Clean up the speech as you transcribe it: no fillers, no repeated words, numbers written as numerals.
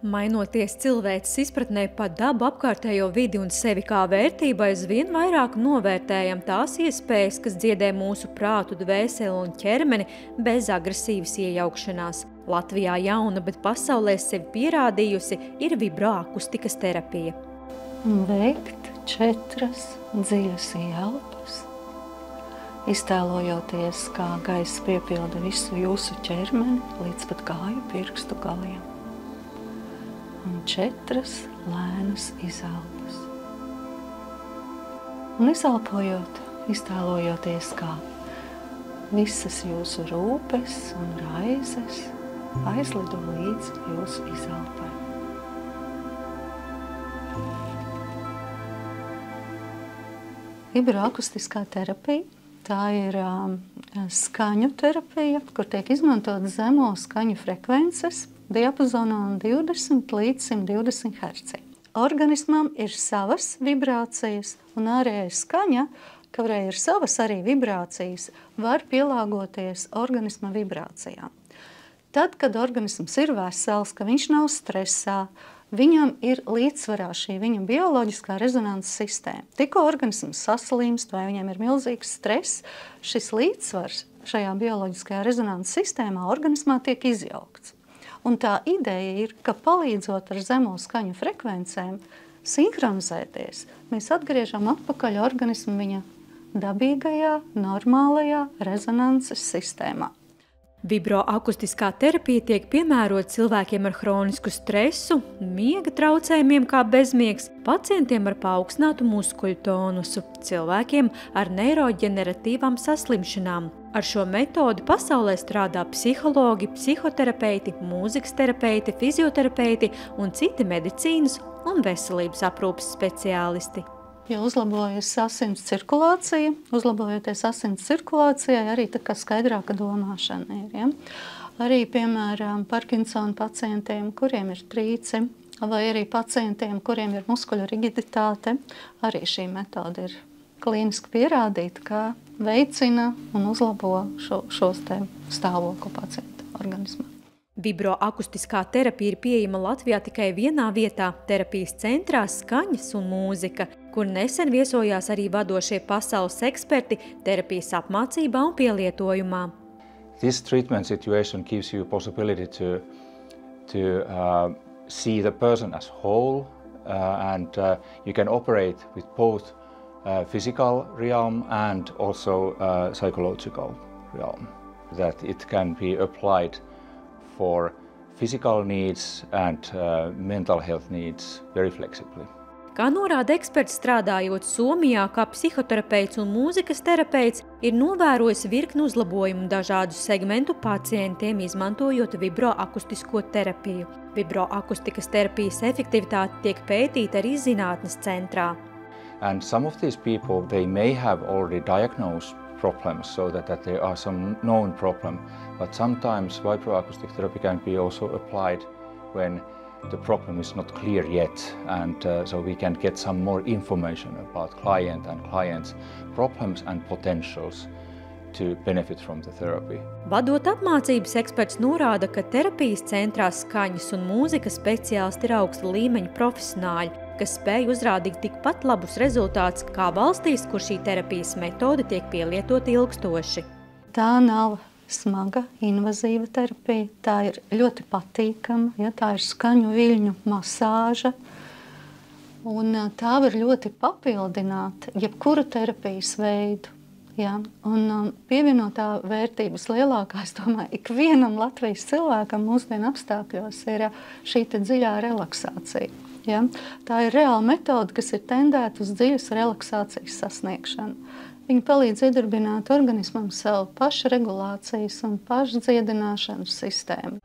Mainoties cilvēces izpratnē par dabu, apkārtējo vidi un sevi kā vērtību, aizvien vairāk novērtējam tās iespējas, kas dziedē mūsu prātu, dvēseli un ķermeni bez agresīvas iejaukšanās. Latvijā jauna, bet pasaulē sevi pierādījusi ir vibroakustikas terapija. Veikt 4 dziļas elpas, iztēlojoties, kā gaiss piepilda visu jūsu ķermeni līdz pat kāju pirkstu galiem. Un 4 lēnas izelpas. Un izelpojot, iztēlojoties, kā visas jūsu rūpes un raizes aizlido līdz jūsu izelpai. Vibroakustiskā terapija, tā ir skaņu terapija, kur tiek izmantot zemo skaņu frekvences, diapazonā no 20 līdz 120 Hz. Organismam ir savas vibrācijas, un ārējā skaņa, kurai ir savas arī vibrācijas, var pielāgoties organisma vibrācijām. Tad, kad organisms ir vesels, ka viņš nav stresā, viņam ir līdzsvarā šī viņa bioloģiskā rezonanses sistēma. Tikko organisms saslimst vai viņam ir milzīgs stress, šis līdzsvars šajā bioloģiskajā rezonanses sistēmā organismā tiek izjaukts. Un tā ideja ir, ka palīdzot ar zemo skaņu frekvencēm sinhronizēties, mēs atgriežam atpakaļ organismu viņa dabīgajā, normālajā rezonanses sistēmā. Vibroakustiskā terapija tiek piemērota cilvēkiem ar hronisku stresu, miega traucējumiem kā bezmiegs, pacientiem ar paaugstinātu muskuļu tonusu, cilvēkiem ar neiroģeneratīvām saslimšanām. Ar šo metodi pasaulē strādā psihologi, psihoterapeiti, mūzikas terapeiti, fizioterapeiti un citi medicīnas un veselības aprūpes speciālisti. Ja uzlabojas asins cirkulācija, uzlabojoties asins cirkulācijai, arī tā kā skaidrāka domāšana ir. Ja? Arī, piemēram, Parkinsona pacientiem, kuriem ir trīci, vai arī pacientiem, kuriem ir muskuļu rigiditāte, arī šī metode ir klīniski pierādīta, ka veicina un uzlabo šos te stāvokli pacienta organismā. Vibroakustiskā terapija ir pieejama Latvijā tikai vienā vietā – terapijas centrā Skaņas un mūzika, kur nesen viesojās arī vadošie pasaules eksperti terapijas apmācībā un pielietojumā. This treatment situation gives you possibility to see the person as whole and you can operate with both physical realm and also psychological realm. That it can be applied for physical needs and mental health needs very flexibly. Kā norāda eksperts strādājot Somijā, kā psihoterapeits un mūzikas terapeits, ir novērojis virkni uzlabojumu dažādu segmentu pacientiem, izmantojot vibroakustisko terapiju. Vibroakustikas terapijas efektivitāte tiek pētīta arī zinātnes centrā. And some of these people, they may have already diagnosed problems, so that there are some known problem. But sometimes vibroacoustic therapy can be also applied when the problem is not clear yet, and so we can get some more information about client and client's problems and potentials to benefit from the therapy. Vadot apmācības, eksperts norāda, ka terapijas centrā Skaņas un mūzikas speciālisti ir augsta līmeņa profesionāļi, kas spēj uzrādīt tikpat labus rezultātus kā valstīs, kur šī terapijas metode tiek pielietota ilgstoši. Tā nav smaga, invazīva terapija, tā ir ļoti patīkama, ja, tā ir skaņu viļņu masāža, un tā var ļoti papildināt jebkuru terapijas veidu. Ja, un pievienotā vērtības lielākā, es domāju, ikvienam Latvijas cilvēkam mūsdienu apstākļos ir šī te dziļā relaksācija. Ja? Tā ir reāla metode, kas ir tendēta uz dziļas relaksācijas sasniegšanu. Viņa palīdz iedarbināt organismam savu pašregulācijas un pašdziedināšanas sistēmu.